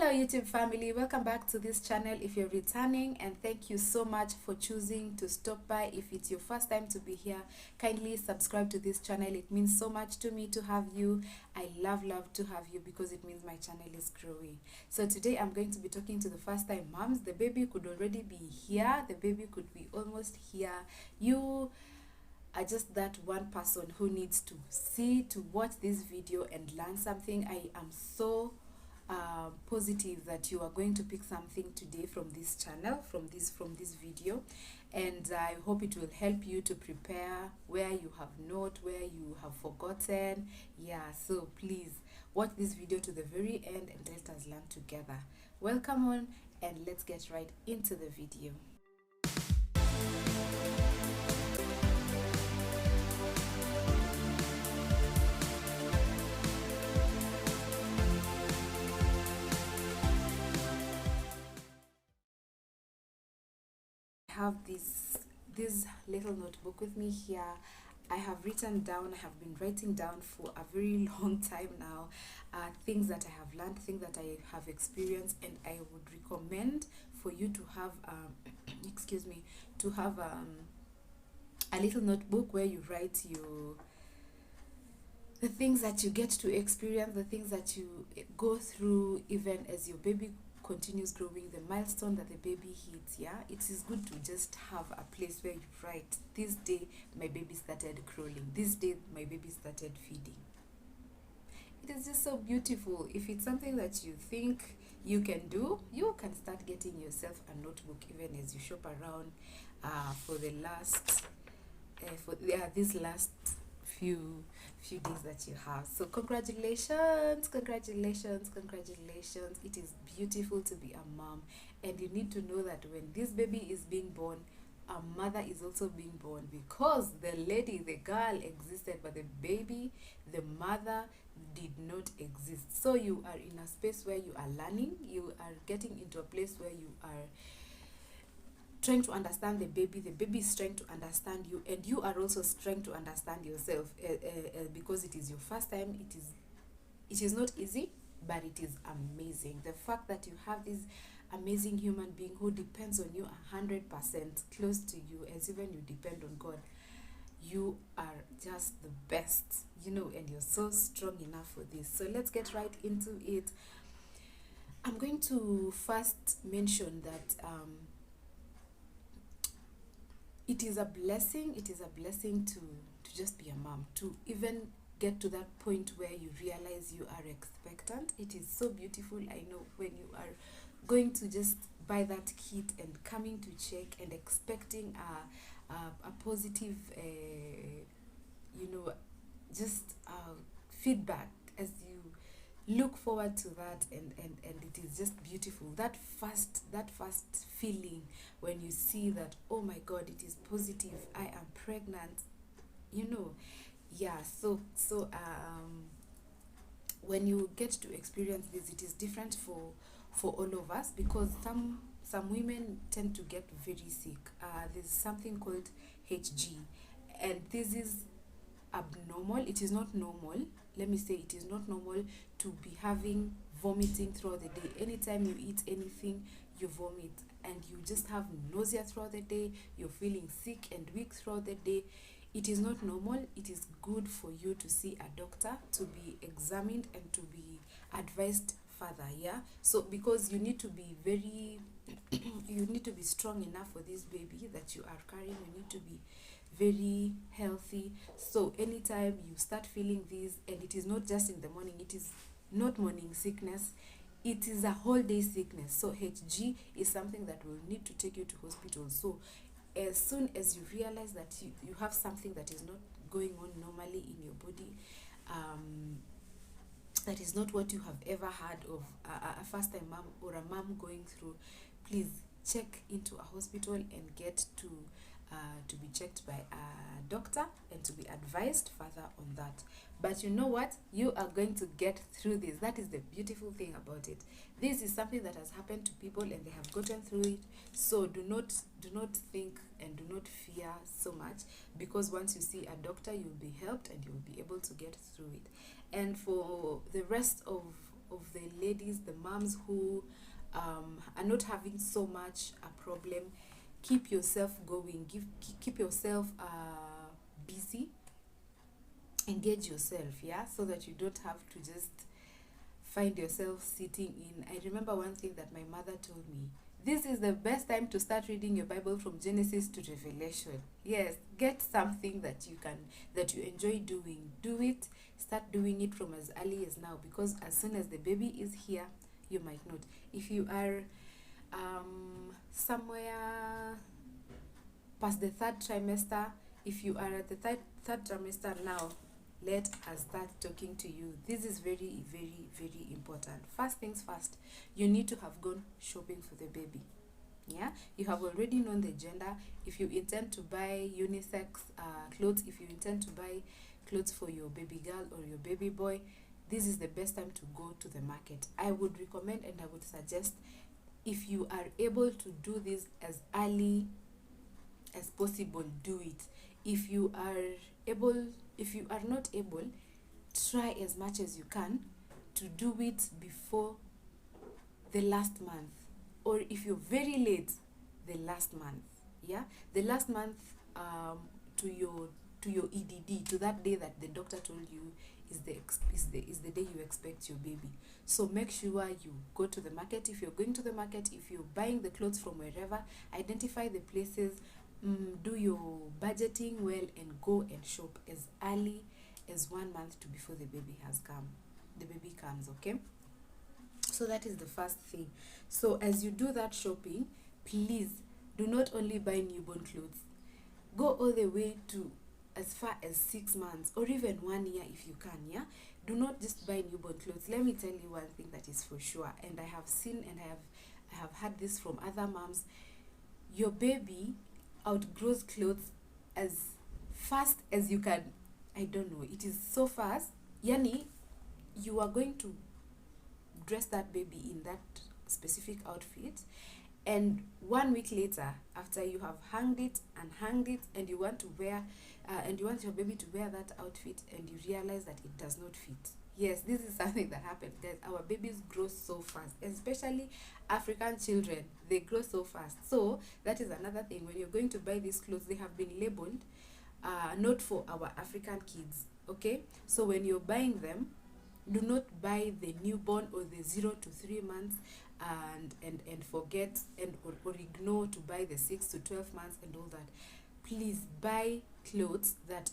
Hello YouTube family, welcome back to this channel if you're returning, and thank you so much for choosing to stop by. If it's your first time to be here, kindly subscribe to this channel. It means so much to me to have you. I love to have you because it means my channel is growing. So today I'm going to be talking to the first time moms. The baby could already be here, the baby could be almost here. You are just that one person who needs to watch this video and learn something. I am so positive that you are going to pick something today from this channel, from this video, and I hope it will help you to prepare where you have not, where you have forgotten. Yeah, so please watch this video to the very end and let us learn together. Welcome on, and let's get right into the video. Have this little notebook with me here. I have written down, I have been writing down for a very long time now, things that I have learned, things that I have experienced, and I would recommend for you to have excuse me, to have a little notebook where you write the things that you get to experience, the things that you go through even as your baby continues growing, the milestone that the baby hits. Yeah, it is good to just have a place where you write, this day my baby started crawling, this day my baby started feeding. It is just so beautiful. If it's something that you think you can do, you can start getting yourself a notebook even as you shop around for the last these last few days that you have. So congratulations. It is beautiful to be a mom, and you need to know that when this baby is being born, a mother is also being born, because the girl existed, but the baby, the mother, did not exist. So you are in a space where you are learning, you are getting into a place where you are trying to understand the baby is trying to understand you, and you are also trying to understand yourself, because it is your first time. It is not easy, but it is amazing. The fact that you have this amazing human being who depends on you 100%, close to you, as even you depend on God. You are just the best, and you're so strong enough for this. So let's get right into it. I'm going to first mention that it is a blessing to just be a mom, to even get to that point where you realize you are expectant. It is so beautiful. I know when you are going to just buy that kit and coming to check and expecting a positive just feedback, as you look forward to that, and it is just beautiful. That first feeling when you see that, oh my God, it is positive, I am pregnant, yeah. So when you get to experience this, it is different for all of us, because some women tend to get very sick. There's something called HG, and this is abnormal. It is not normal. Let me say, it is not normal to be having vomiting throughout the day. Anytime you eat anything, you vomit, and you just have nausea throughout the day. You're feeling sick and weak throughout the day. It is not normal. It is good for you to see a doctor, to be examined, and to be advised further. Yeah, so because you need to be very you need to be strong enough for this baby that you are carrying. You need to be very healthy. So anytime you start feeling this, and it is not just in the morning, it is not morning sickness, it is a whole day sickness. So HG is something that will need to take you to hospital. So as soon as you realize that you have something that is not going on normally in your body, that is not what you have ever heard of a first time mom or a mom going through, please check into a hospital and get to be checked by a doctor and to be advised further on that. But you know what? You are going to get through this. That is the beautiful thing about it. This is something that has happened to people, and they have gotten through it. So do not think and do not fear so much, because once you see a doctor, you'll be helped and you'll be able to get through it. And for the rest of the ladies, the moms who are not having so much a problem, keep yourself going, keep yourself busy, engage yourself, yeah, so that you don't have to just find yourself sitting in. I remember one thing that my mother told me: this is the best time to start reading your Bible from Genesis to Revelation. Yes, get something that you enjoy doing. Do it. Start doing it from as early as now, because as soon as the baby is here, you might not. If you are somewhere past the third trimester, if you are at the third trimester now, let us start talking to you. This is very, very, very important. First things first, you need to have gone shopping for the baby. Yeah, you have already known the gender. If you intend to buy unisex clothes, if you intend to buy clothes for your baby girl or your baby boy, this is the best time to go to the market. I would recommend and I would suggest, if you are able to do this as early as possible, do it. If you are not able, try as much as you can to do it before the last month, or if you're very late, the last month. Yeah, the last month to your EDD, to that day that the doctor told you is the day you expect your baby. So make sure you go to the market. If you're going to the market, if you're buying the clothes from wherever, identify the places, do your budgeting well, and go and shop as early as 1 month to before the baby comes. Okay, so that is the first thing. So as you do that shopping, please do not only buy newborn clothes. Go all the way to as far as 6 months, or even 1 year if you can. Yeah, do not just buy newborn clothes. Let me tell you one thing that is for sure, and I have seen and I have heard this from other moms: your baby outgrows clothes as fast as you can. I don't know, it is so fast. Yani, you are going to dress that baby in that specific outfit, and 1 week later, after you have hanged it, and you want to wear and you want your baby to wear that outfit, and you realize that it does not fit. Yes, this is something that happens. That our babies grow so fast, especially African children. They grow so fast. So that is another thing. When you're going to buy these clothes, they have been labeled not for our African kids. Okay, so when you're buying them, do not buy the newborn or the 0 to 3 months, and forget or ignore to buy the 6 to 12 months and all that. Please buy clothes that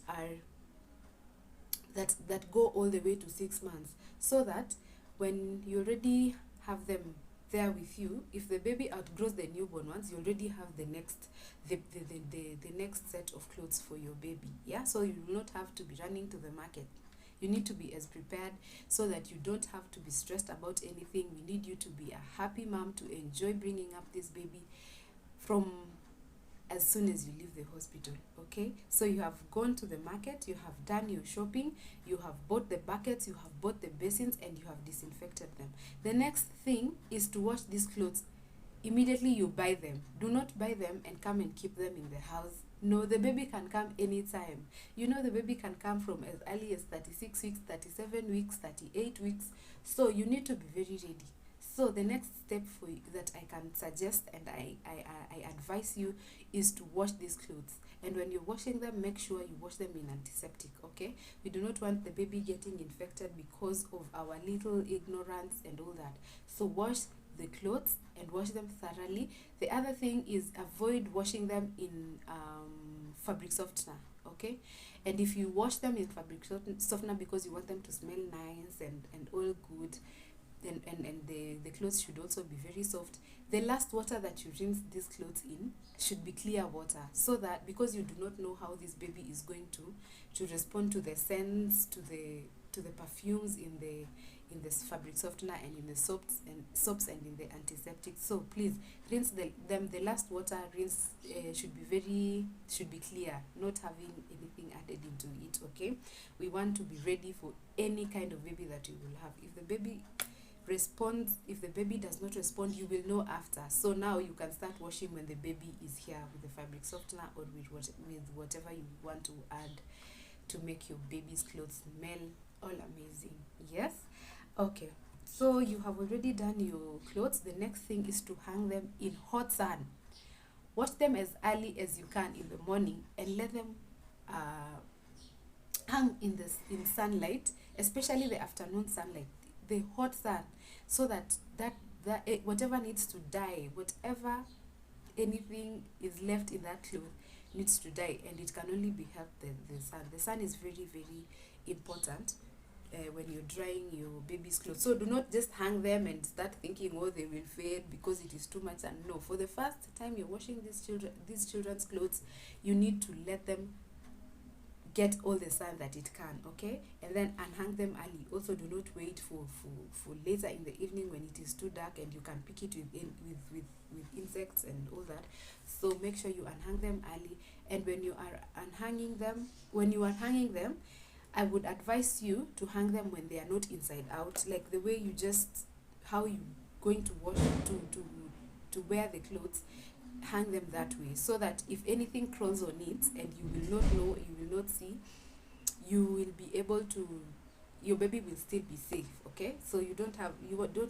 go all the way to 6 months, so that when you already have them there with you, if the baby outgrows the newborn ones, you already have the next set of clothes for your baby. Yeah, so you will not have to be running to the market. You need to be as prepared, so that you don't have to be stressed about anything. We need you to be a happy mom, to enjoy bringing up this baby from as soon as you leave the hospital. Okay, so you have gone to the market, you have done your shopping, you have bought the buckets, you have bought the basins, and you have disinfected them. The next thing is to wash these clothes immediately you buy them. Do not buy them and come and keep them in the house. No, the baby can come anytime. You know, the baby can come from as early as 36 weeks, 37 weeks, 38 weeks. So you need to be very ready. So the next step for you, that I can suggest and I advise you, is to wash these clothes. And when you're washing them, make sure you wash them in antiseptic. Okay, we do not want the baby getting infected because of our little ignorance and all that. So wash the clothes and wash them thoroughly. The other thing is, avoid washing them in fabric softener. Okay, and if you wash them in fabric softener because you want them to smell nice and all good, and the clothes should also be very soft, the last water that you rinse these clothes in should be clear water, so that, because you do not know how this baby is going to respond to the scents, to the perfumes in the fabric softener and in the soaps and in the antiseptic. So please rinse them. The last water rinse should be clear, not having anything added into it. Okay, we want to be ready for any kind of baby that you will have. If the baby responds, if the baby does not respond, you will know after. So now you can start washing when the baby is here with the fabric softener, or with whatever you want to add to make your baby's clothes smell all amazing. Yes. Okay, So you have already done your clothes. The next thing is to hang them in hot sun. Wash them as early as you can in the morning and let them uh, hang in sunlight, especially the afternoon sunlight, the hot sun, so that whatever needs to die, whatever anything is left in that cloth needs to die, and it can only be helped the sun. The sun is very, very important when you're drying your baby's clothes. So do not just hang them and start thinking, oh, they will fade because it is too much. And no, for the first time you're washing these children's clothes, you need to let them get all the sun that it can, okay? And then unhang them early. Also, do not wait for later in the evening when it is too dark and you can pick it with insects and all that. So make sure you unhang them early. And when you are hanging them, I would advise you to hang them when they are not inside out, like the way how you going to wash to wear the clothes. Hang them that way, so that if anything crawls on it and you will not know, you will not see, you will be able to, your baby will still be safe, okay? So you don't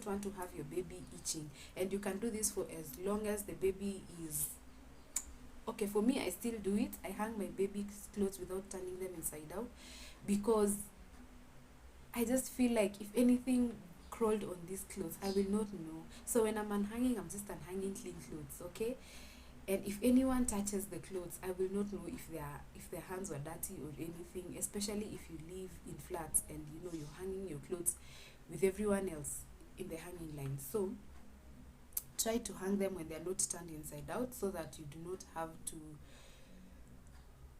want to have your baby itching, and you can do this for as long as the baby is okay. For me, I still do it. I hang my baby's clothes without turning them inside out, because I just feel like if anything crawled on these clothes, I will not know. So when I'm unhanging, I'm just unhanging clean clothes, okay? And if anyone touches the clothes, I will not know if their hands were dirty or anything, especially if you live in flats and you're hanging your clothes with everyone else in the hanging line. So try to hang them when they're not turned inside out, so that you do not have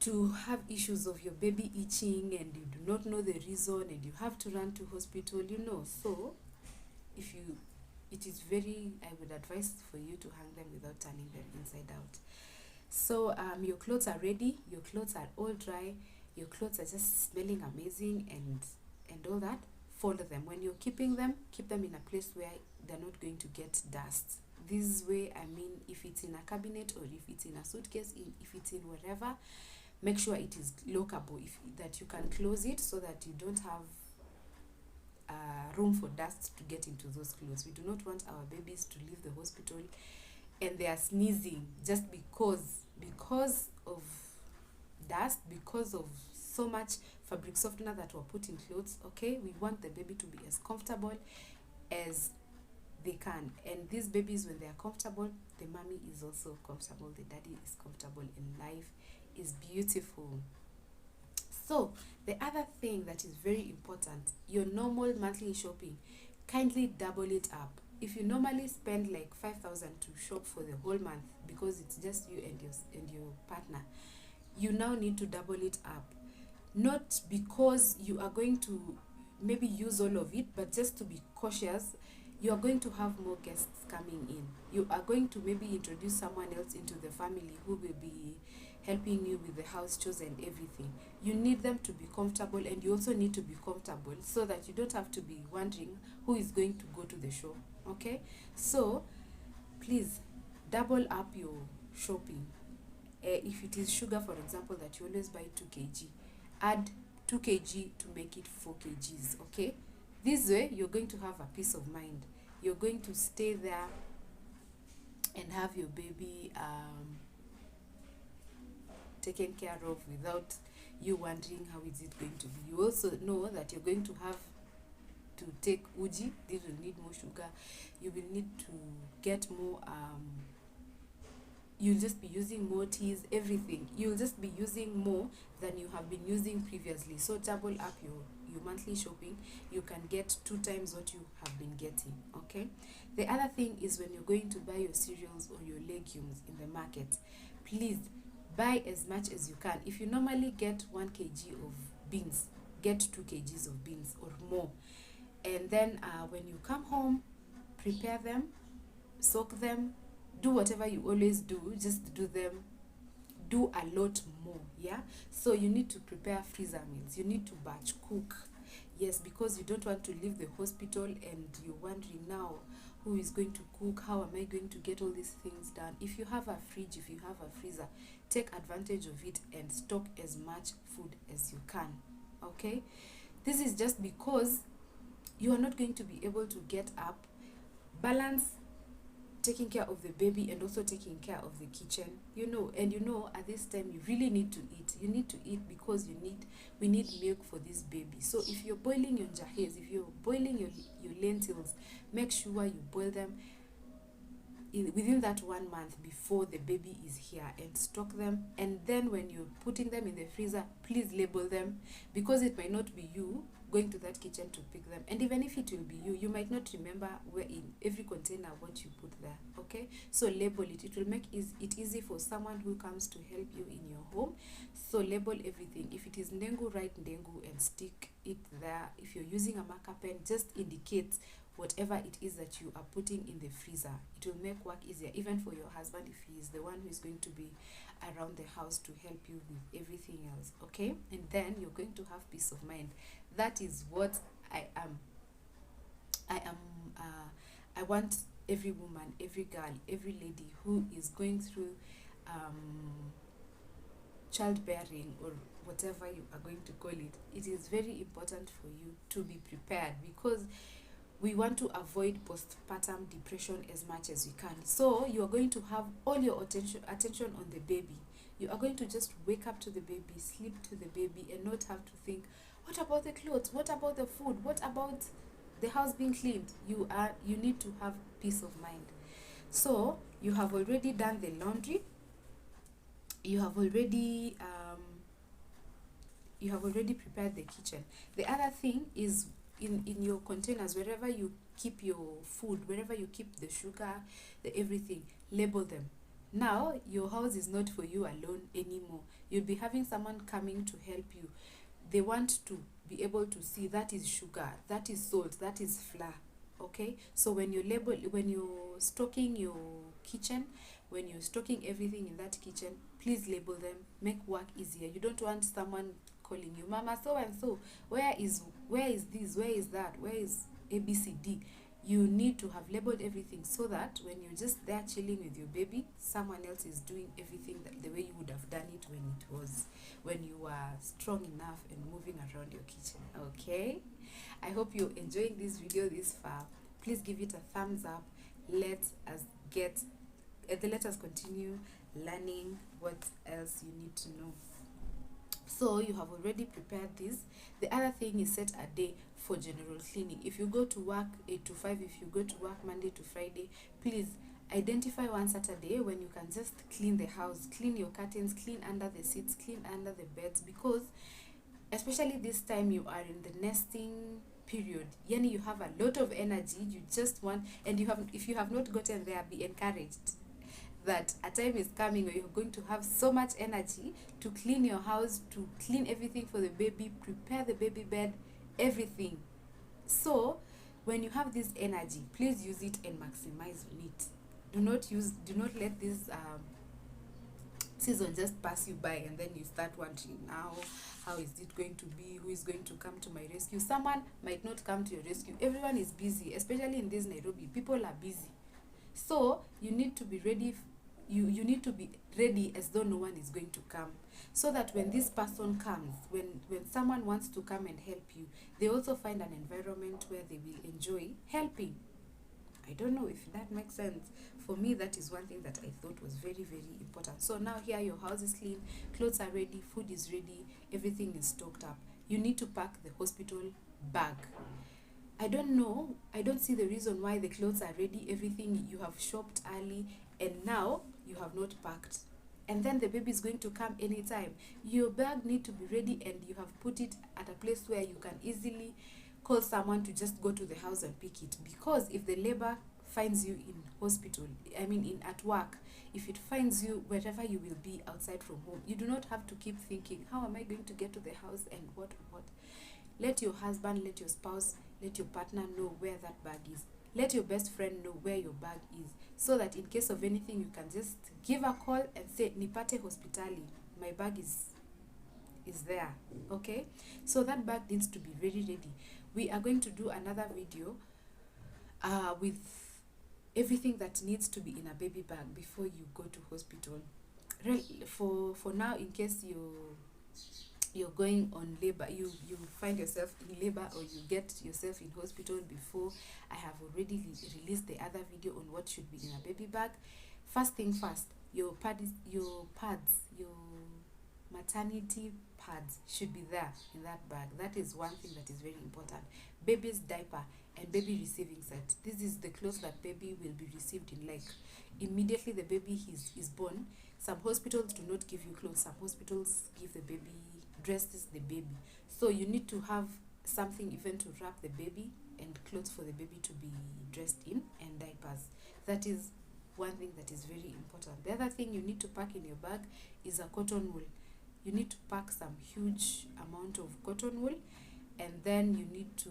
to have issues of your baby itching and you do not know the reason and you have to run to hospital. So it is very, I would advise for you to hang them without turning them inside out. So your clothes are ready, your clothes are all dry, your clothes are just smelling amazing and all that. Fold them. When you're keeping them, keep them in a place where they're not going to get dust. This way, I mean, if it's in a cabinet or if it's in a suitcase, if it's in wherever, make sure it is lockable, that you can close it so that you don't have room for dust to get into those clothes. We do not want our babies to leave the hospital and they are sneezing just because of dust, because of so much fabric softener that were put in clothes. Okay, we want the baby to be as comfortable as they can, and these babies, when they are comfortable, the mommy is also comfortable, the daddy is comfortable, and life is beautiful. So the other thing that is very important, your normal monthly shopping, kindly double it up. If you normally spend like 5,000 to shop for the whole month because it's just you and your partner, you now need to double it up. Not because you are going to maybe use all of it, but just to be cautious. You are going to have more guests coming in. You are going to maybe introduce someone else into the family who will be helping you with the house chores and everything. You need them to be comfortable, and you also need to be comfortable so that you don't have to be wondering who is going to go to the show. Okay? So please double up your shopping. If it is sugar, for example, that you always buy 2 kg, add 2 kg to make it 4 kgs. Okay? This way, you're going to have a peace of mind. You're going to stay there and have your baby taken care of without you wondering how is it going to be. You also know that you're going to have to take uji. This will need more sugar. You will need to get more you'll just be using more teas, everything. You'll just be using more than you have been using previously. So double up your monthly shopping. You can get 2 times what you have been getting. Okay? The other thing is, when you're going to buy your cereals or your legumes in the market, please buy as much as you can. If you normally get 1 kg of beans, get 2 kgs of beans or more. And then when you come home, prepare them, soak them, do whatever you always do, just do a lot more. Yeah, so you need to prepare freezer meals, you need to batch cook. Yes, because you don't want to leave the hospital and you're wondering now who is going to cook, how am I going to get all these things done. If you have a fridge, if you have a freezer, take advantage of it and stock as much food as you can. Okay, this is just because you are not going to be able to get up, balance taking care of the baby and also taking care of the kitchen, and at this time you really need to eat. You need to eat because we need milk for this baby. So if you're boiling your jahes, if you're boiling your lentils, make sure you boil them within that 1 month before the baby is here, and stock them. And then when you're putting them in the freezer, please label them, because it might not be you going to that kitchen to pick them, and even if it will be you might not remember where in every container what you put there. Okay, so label it. It will make it easy for someone who comes to help you in your home. So label everything. If it is ndengu, write ndengu and stick it there. If you're using a marker pen, just indicate whatever it is that you are putting in the freezer. It will make work easier, even for your husband, if he is the one who is going to be around the house to help you with everything else. Okay, and then you're going to have peace of mind. That is what I want every woman, every girl, every lady who is going through childbearing, or whatever you are going to call it. It is very important for you to be prepared, because we want to avoid postpartum depression as much as we can. So you are going to have all your attention on the baby. You are going to just wake up to the baby, sleep to the baby, and not have to think, what about the clothes? What about the food? What about the house being cleaned? You need to have peace of mind. So you have already done the laundry. You have already prepared the kitchen. The other thing is, in your containers, wherever you keep your food, wherever you keep the sugar, the everything, label them. Now your house is not for you alone anymore. You'll be having someone coming to help you. They want to be able to see that is sugar, that is salt, that is flour. Okay, so when you're stocking your kitchen, when you're stocking everything in that kitchen, please label them. Make work easier. You don't want someone calling you, Mama so and so, where is this, where is that, where is ABCD. You need to have labeled everything, so that when you're just there chilling with your baby, someone else is doing everything the way you would have done it when you were strong enough and moving around your kitchen. Okay, I hope you're enjoying this video this far. Please give it a thumbs up. Let us continue learning what else you need to know. So you have already prepared this. The other thing is, set a day for general cleaning. If you go to work 8 to 5, if you go to work Monday to Friday, please identify one Saturday when you can just clean the house, clean your curtains, clean under the seats, clean under the beds, because especially this time you are in the nesting period. Yani, you have a lot of energy. You just want, and if you have not gotten there, be encouraged that a time is coming where you're going to have so much energy to clean your house, to clean everything for the baby, prepare the baby bed, everything. So when you have this energy, please use it and maximize it. Do not let this season just pass you by, and then you start wondering, now how is it going to be, who is going to come to my rescue. Someone might not come to your rescue. Everyone is busy, especially in this Nairobi. People are busy. So you need to be ready. You need to be ready as though no one is going to come, so that when this person comes, when someone wants to come and help you, they also find an environment where they will enjoy helping. I don't know if that makes sense. For me, that is one thing that I thought was very, very important. So now here, your house is clean, clothes are ready, food is ready, everything is stocked up. You need to pack the hospital bag. I don't see the reason why the clothes are ready, everything, you have shopped early, and now you have not packed. And then the baby is going to come anytime. Your bag need to be ready, and you have put it at a place where you can easily call someone to just go to the house and pick it. Because if the labor finds you in hospital, at work, if it finds you wherever you will be outside from home, you do not have to keep thinking, how am I going to get to the house and what. Let your husband, let your spouse, let your partner know where that bag is. Let your best friend know where your bag is, so that in case of anything, you can just give a call and say, Nipate hospitali, my bag is there. Okay, so that bag needs to be very ready. We are going to do another video with everything that needs to be in a baby bag before you go to hospital. For now, in case you're going on labor, you find yourself in labor, or you get yourself in hospital before. I have already released the other video on what should be in a baby bag. First thing first, your pads, your maternity pads should be there in that bag. That is one thing that is very important. Baby's diaper and baby receiving set. This is the clothes that baby will be received in, like immediately the baby is born. Some hospitals do not give you clothes, some hospitals give the baby, dresses the baby. So you need to have something even to wrap the baby, and clothes for the baby to be dressed in, and diapers. That is one thing that is very important. The other thing you need to pack in your bag is a cotton wool. You need to pack some huge amount of cotton wool, and then you need to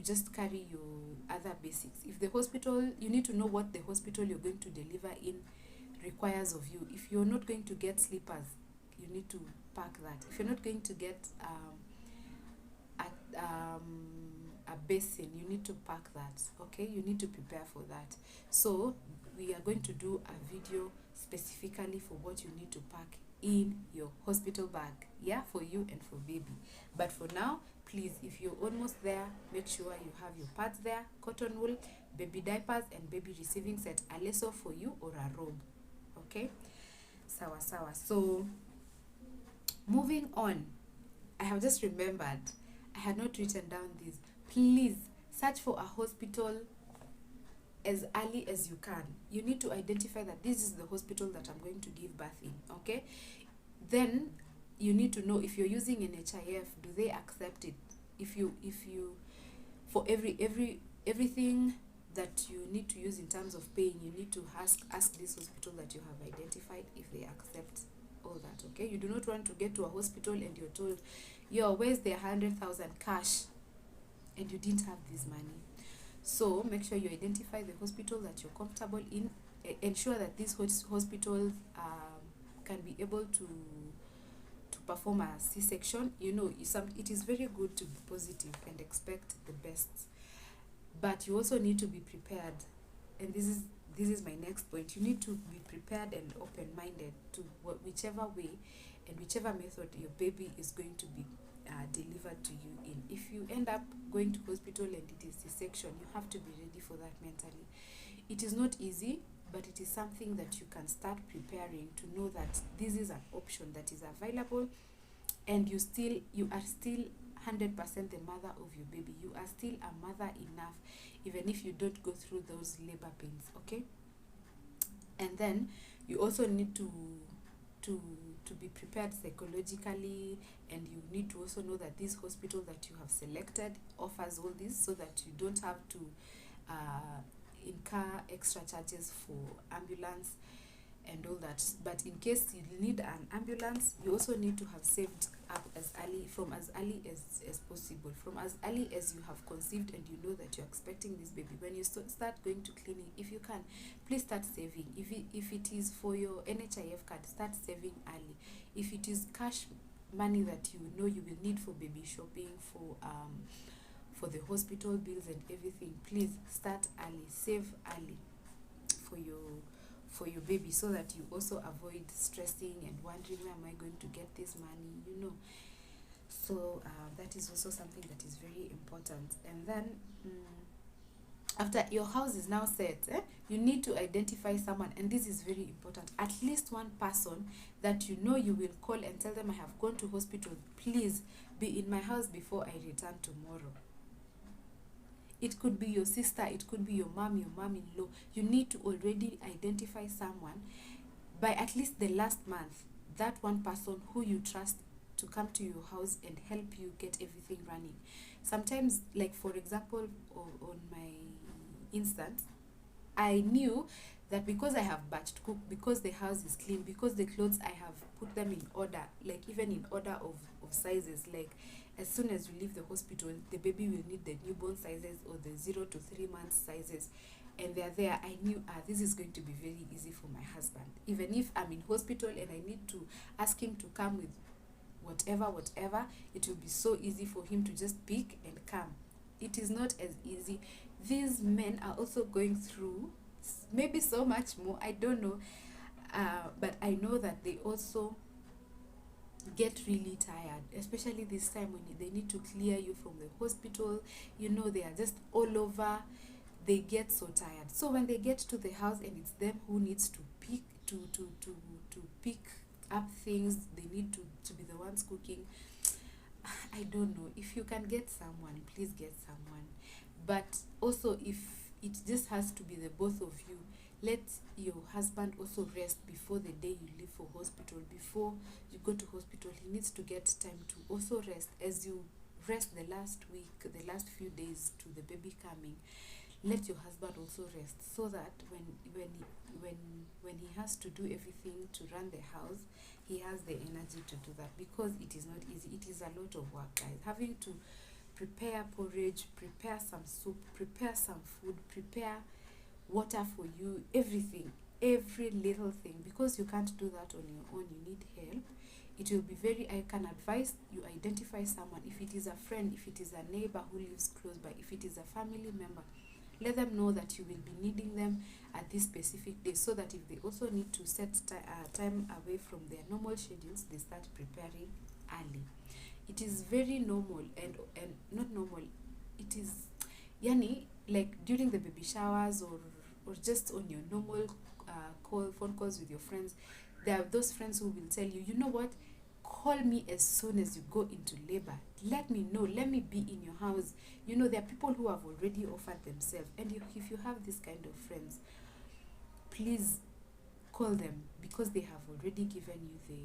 just carry your other basics. If the hospital, you need to know what the hospital you're going to deliver in requires of you. If you're not going to get slippers, you need to pack that. If you're not going to get a basin, you need to pack that. Okay, you need to prepare for that. So we are going to do a video specifically for what you need to pack in your hospital bag, yeah, for you and for baby. But for now, please, if you're almost there, make sure you have your pads there, cotton wool, baby diapers, and baby receiving set, a lasso for you or a robe. Okay, sawa. So moving on, I have just remembered I had not written down this. Please search for a hospital as early as you can. You need to identify that this is the hospital that I'm going to give birth in. Okay, then you need to know if you're using an HIF, do they accept it? If you for everything that you need to use in terms of paying, you need to ask this hospital that you have identified if they accept all that. Okay, you do not want to get to a hospital and you're told, yo, where's the 100,000 cash, and you didn't have this money. So make sure you identify the hospital that you're comfortable in. Ensure that these hospitals can be able to perform a C-section. You know, it is very good to be positive and expect the best, but you also need to be prepared. And this is my next point. You need to be prepared and open-minded to whichever way and whichever method your baby is going to be delivered to you in. If you end up going to hospital and it is C-section, you have to be ready for that mentally. It is not easy, but it is something that you can start preparing to know that this is an option that is available, and you are still 100% the mother of your baby. You are still a mother enough, even if you don't go through those labor pains. Okay, and then you also need to be prepared psychologically, and you need to also know that this hospital that you have selected offers all this, so that you don't have to incur extra charges for ambulance and all that. But in case you need an ambulance, you also need to have saved up as early as possible, from as early as you have conceived and you know that you're expecting this baby. When you start going to clinic, if you can, please start saving. If it is for your NHIF card, start saving early. If it is cash money that you know you will need for baby shopping, for the hospital bills and everything, please start early, save early for your baby, so that you also avoid stressing and wondering, where am I going to get this money, you know. So that is also something that is very important. And then after your house is now set, you need to identify someone, and this is very important, at least one person that you know you will call and tell them, I have gone to hospital, please be in my house before I return tomorrow. It could be your sister, it could be your mom-in-law. You need to already identify someone by at least the last month, that one person who you trust to come to your house and help you get everything running. Sometimes, like for example, on my instance, I knew that because I have batched cook, because the house is clean, because the clothes I have put them in order, like even in order of sizes, like as soon as you leave the hospital, the baby will need the newborn sizes or the 0 to 3 months sizes, and they're there. I knew this is going to be very easy for my husband. Even if I'm in hospital and I need to ask him to come with whatever, it will be so easy for him to just pick and come. It is not as easy. These men are also going through maybe so much more, I don't know, but I know that they also get really tired, especially this time when they need to clear you from the hospital. You know, they are just all over. They get so tired. So when they get to the house and it's them who needs to pick to pick up things, they need to be the ones cooking. I don't know. If you can get someone, please get someone. But also, if it just has to be the both of you, let your husband also rest before the day you leave for hospital. Before you go to hospital, he needs to get time to also rest. As you rest the last week, the last few days to the baby coming, let your husband also rest, so that when he has to do everything to run the house, he has the energy to do that, because it is not easy. It is a lot of work, guys. Having to prepare porridge, prepare some soup, prepare some food, prepare water for you, everything, every little thing, because you can't do that on your own. You need help. It will be very, I can advise you identify someone. If it is a friend, if it is a neighbor who lives close by, if it is a family member, let them know that you will be needing them at this specific day, so that if they also need to set time away from their normal schedules, they start preparing early. It is very normal, and not normal, it is yani, like during the baby showers, or just on your normal phone calls with your friends. There are those friends who will tell you, you know what, call me as soon as you go into labor. Let me know. Let me be in your house. You know, there are people who have already offered themselves. And if you have this kind of friends, please call them, because they have already given you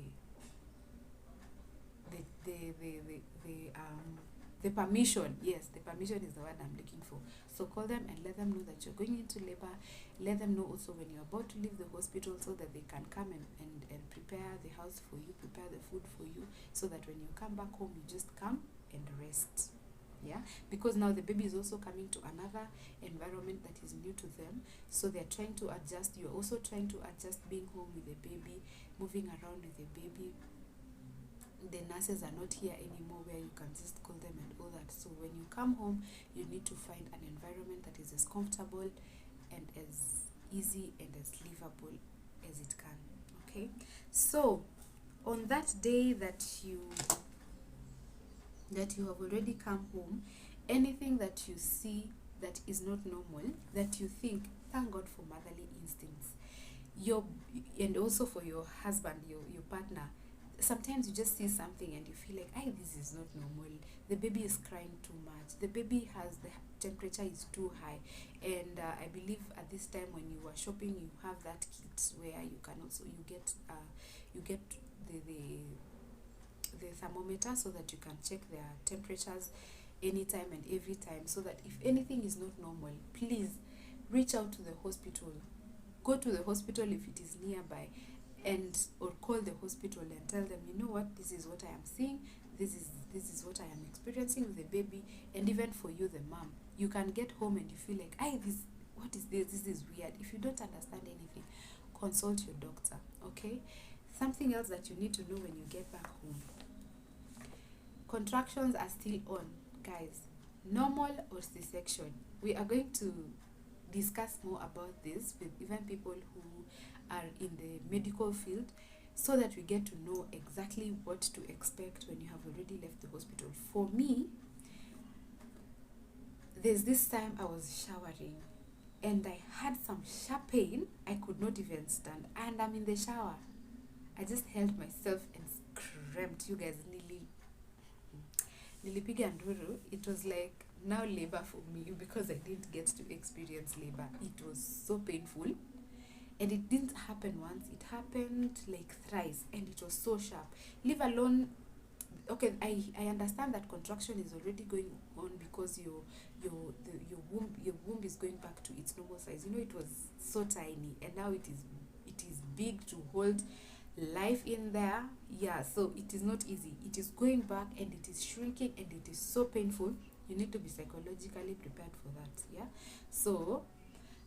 the permission. Yes, the permission is the word I'm looking for. So call them and let them know that you're going into labor. Let them know also when you're about to leave the hospital, so that they can come and prepare the house for you, prepare the food for you, so that when you come back home, you just come and rest. Yeah, because now the baby is also coming to another environment that is new to them, so they're trying to adjust. You're also trying to adjust being home with the baby, moving around with the baby. The nurses are not here anymore where you can just call them and all that. So when you come home, you need to find an environment that is as comfortable and as easy and as livable as it can. Okay, so on that day that you have already come home, anything that you see that is not normal, that you think, thank God for motherly instincts, and also for your husband, your partner. Sometimes you just see something and you feel like, this is not normal. The baby is crying too much. The baby has, the temperature is too high. And I believe at this time when you are shopping, you have that kit where you can also, you get the thermometer, so that you can check their temperatures anytime and every time, so that if anything is not normal, please reach out to the hospital. Go to the hospital if it is nearby, or call the hospital and tell them, you know what, this is what I am seeing, this is what I am experiencing with the baby. And even for you, the mom, you can get home and you feel like, what is this is weird. If you don't understand anything, consult your doctor. Okay, something else that you need to know when you get back home: contractions are still on, guys. Normal or C-section? We are going to discuss more about this with even people who are in the medical field, so that we get to know exactly what to expect when you have already left the hospital. For me, there's this time I was showering and I had some sharp pain. I could not even stand, and I'm in the shower. I just held myself and screamed. You guys, nilipiga nduru. It was like now labor for me, because I didn't get to experience labor. It was so painful. And it didn't happen once, it happened like thrice, and it was so sharp. Leave alone, okay, I understand that contraction is already going on, because your womb is going back to its normal size. You know, it was so tiny, and now it is big to hold life in there. Yeah, so it is not easy. It is going back and it is shrinking and it is so painful. You need to be psychologically prepared for that. Yeah, so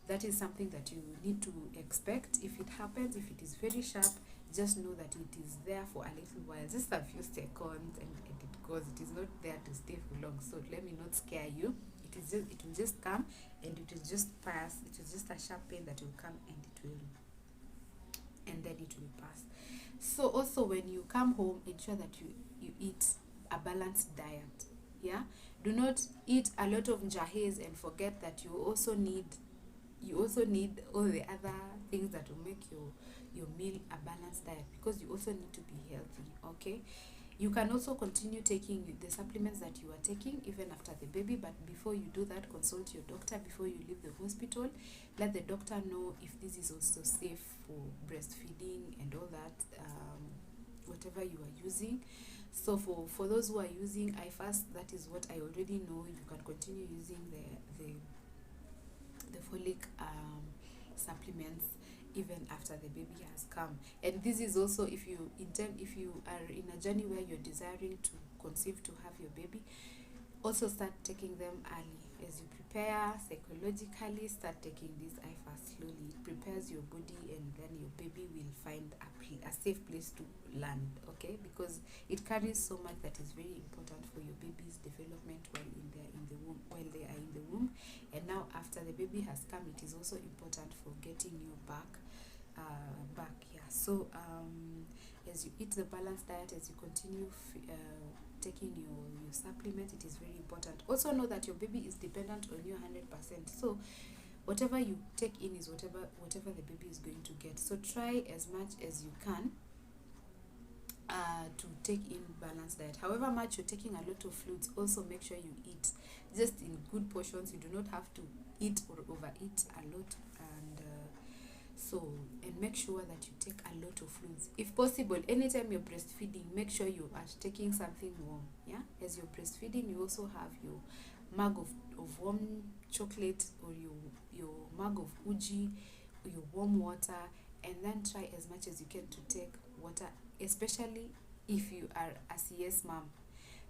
that is something that you need to expect. If it happens, if it is very sharp, just know that it is there for a little while, just a few seconds, and it goes. It is not there to stay for long. So let me not scare you. It will just come and it will just pass. It is just a sharp pain that will come and it will and then it will pass. So also when you come home, ensure that you eat a balanced diet. Yeah, do not eat a lot of njahes and forget that you also need all the other things that will make your meal a balanced diet, because you also need to be healthy. Okay, you can also continue taking the supplements that you are taking even after the baby, but before you do that, consult your doctor before you leave the hospital. Let the doctor know if this is also safe for breastfeeding and all that, whatever you are using. So for those who are using ifast, that is what I already know. You can continue using the folic supplements even after the baby has come. And this is also if you are in a journey where you're desiring to conceive, to have your baby, also start taking them early. As you prepare psychologically, start taking this ifast slowly. It prepares your body, and then your baby will find a safe place to land. Okay, because it carries so much that is very important for your baby's development while they are in the womb. And now after the baby has come, it is also important for getting you back. Yeah. So as you eat the balanced diet, as you continue taking your supplement, it is very important. Also know that your baby is dependent on you 100%. So whatever you take in is whatever the baby is going to get. So try as much as you can to take in balanced diet. However much you're taking a lot of fluids, also make sure you eat just in good portions. You do not have to eat or overeat a lot, and make sure that you take a lot of fluids. If possible, anytime you're breastfeeding, make sure you are taking something warm. Yeah, as you're breastfeeding, you also have your mug of warm chocolate, or your mug of uji, or your warm water, and then try as much as you can to take water, especially if you are a CS mom.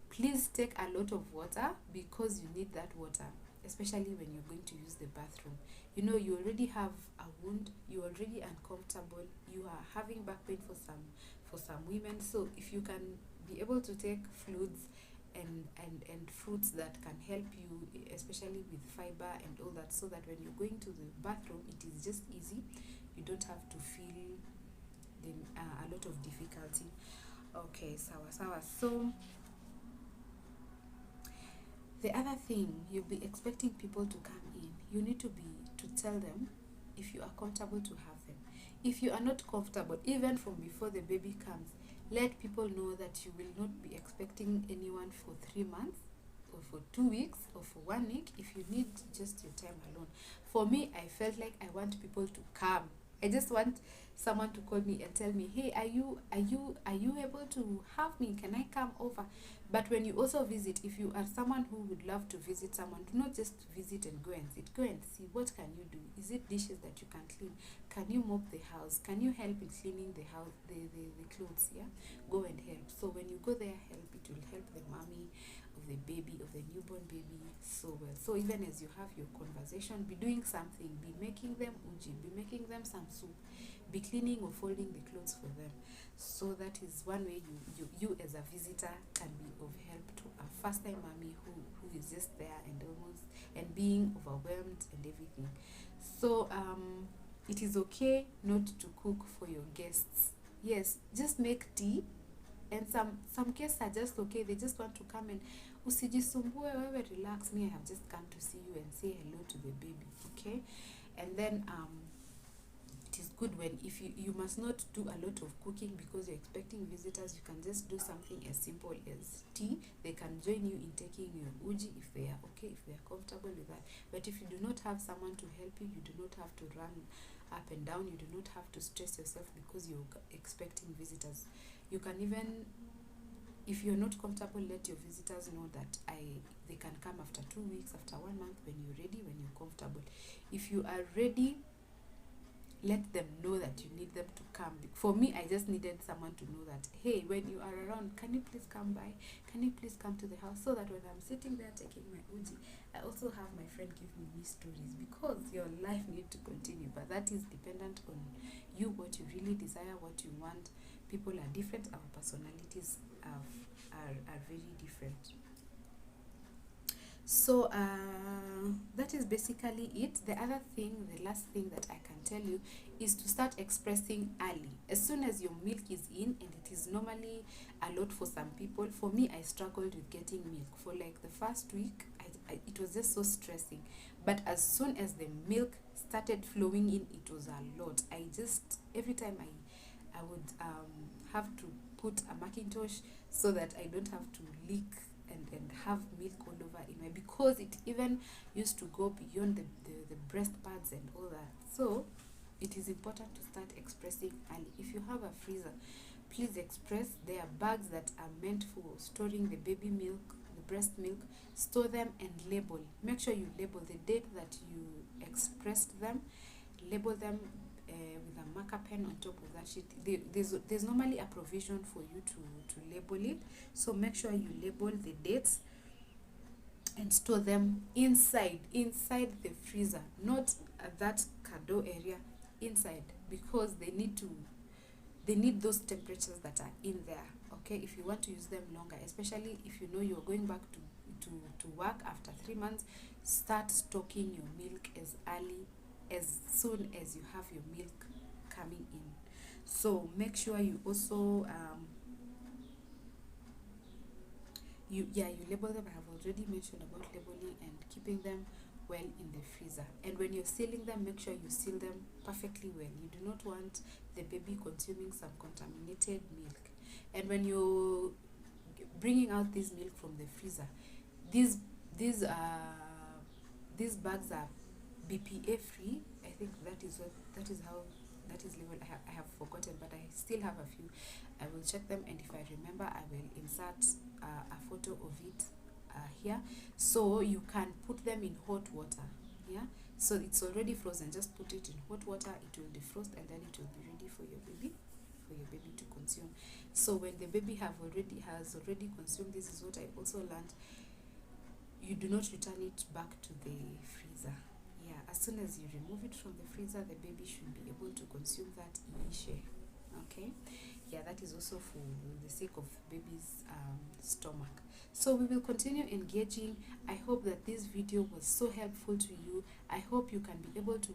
Please take a lot of water, because you need that water, especially when you're going to use the bathroom. You already have a wound, you're already uncomfortable, you are having back pain for some women. So if you can be able to take fluids and fruits that can help you, especially with fiber and all that, so that when you're going to the bathroom, it is just easy. You don't have to feel a lot of difficulty. Okay, sawa. So the other thing, you'll be expecting people to come in. You need to tell them if you are comfortable to have them. If you are not comfortable, even from before the baby comes, let people know that you will not be expecting anyone for 3 months, or for 2 weeks, or for 1 week. If you need just your time alone. For me, I felt like I want people to come. I just want someone to call me and tell me, hey, are you able to have me? Can I come over? But when you also visit, if you are someone who would love to visit someone, do not just visit and go and sit. Go and see, what can you do? Is it dishes that you can clean? Can you mop the house? Can you help in cleaning the house, the clothes? Yeah, go and help. So when you go there, help. It will help the mommy of the baby, of the newborn baby, so well. So even as you have your conversation, be doing something. Be making them uji. Be making them some soup. Be cleaning or folding the clothes for them. So that is one way you as a visitor can be of help to a first-time mommy who is just there and being overwhelmed and everything. So it is okay not to cook for your guests. Yes, just make tea, and some guests are just okay. They just want to come and usijisumbue wewe, relax. Me, I have just come to see you and say hello to the baby. Okay, and then it is good when if you must not do a lot of cooking, because you're expecting visitors. You can just do something as simple as tea. They can join you in taking your uji if they are okay, if they are comfortable with that. But if you do not have someone to help you, you do not have to run up and down. You do not have to stress yourself because you're expecting visitors. You can even, if you're not comfortable, let your visitors know that they can come after 2 weeks, after 1 month, when you're ready, when you're comfortable. If you are ready, let them know that you need them to come. For me, I just needed someone to know that, hey, when you are around, can you please come by? Can you please come to the house? So that when I'm sitting there taking my uji, I also have my friend giving me stories, because your life needs to continue. But that is dependent on you, what you really desire, what you want. People are different. Our personalities are very different. So that is basically it. The other thing, the last thing that I can tell you is to start expressing early. As soon as your milk is in, and it is normally a lot for some people. For me, I struggled with getting milk for like the first week. It was just so stressing. But as soon as the milk started flowing in, it was a lot. I just, every time I would have to put a Macintosh so that I don't have to leak and have milk all over in my, because it even used to go beyond the breast pads and all that. So it is important to start expressing early. If you have a freezer, please express. There are bags that are meant for storing the baby milk, the breast milk. Store them and label. Make sure you label the date that you expressed them. Label them with a marker pen on top of that sheet. There's normally a provision for you to label it. So make sure you label the dates and store them inside the freezer, not at that cado area, inside, because they need those temperatures that are in there. Okay, if you want to use them longer, especially if you know you're going back to work after 3 months, start stocking your milk as early, as soon as you have your milk coming in. So make sure you also you label them. I have already mentioned about labeling and keeping them well in the freezer. And when you're sealing them, make sure you seal them perfectly well. You do not want the baby consuming some contaminated milk. And when you're bringing out this milk from the freezer, these these uh these bags are BPA free. I think that is how that is labeled. I have forgotten, but I still have a few. I will check them, and if I remember, I will insert a photo of it here, so you can put them in hot water. Yeah, so it's already frozen. Just put it in hot water. It will defrost, and then it will be ready for your baby to consume. So when the baby has already consumed, this is what I also learned. You do not return it back to the freezer. Yeah, as soon as you remove it from the freezer, the baby should be able to consume that ishe. Okay, yeah, that is also for the sake of baby's stomach. So we will continue engaging. I hope that this video was so helpful to you. I hope you can be able to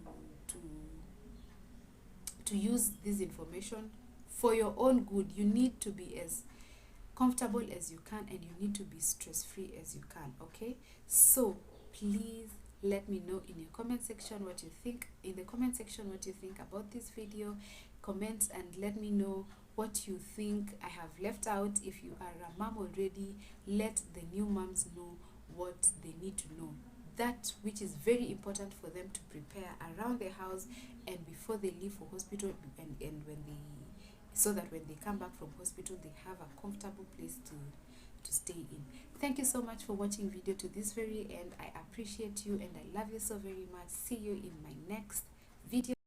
use this information for your own good. You need to be as comfortable as you can, and you need to be stress free as you can. Okay, so please let me know in your comment section what you think. In the comment section what you think about this video. Comment and let me know what you think I have left out. If you are a mom already, let the new moms know what they need to know, that which is very important for them to prepare around the house and before they leave for hospital, and when they, so that when they come back from hospital, they have a comfortable place to stay in. Thank you so much for watching video to this very end. I appreciate you and I love you so very much. See you in my next video.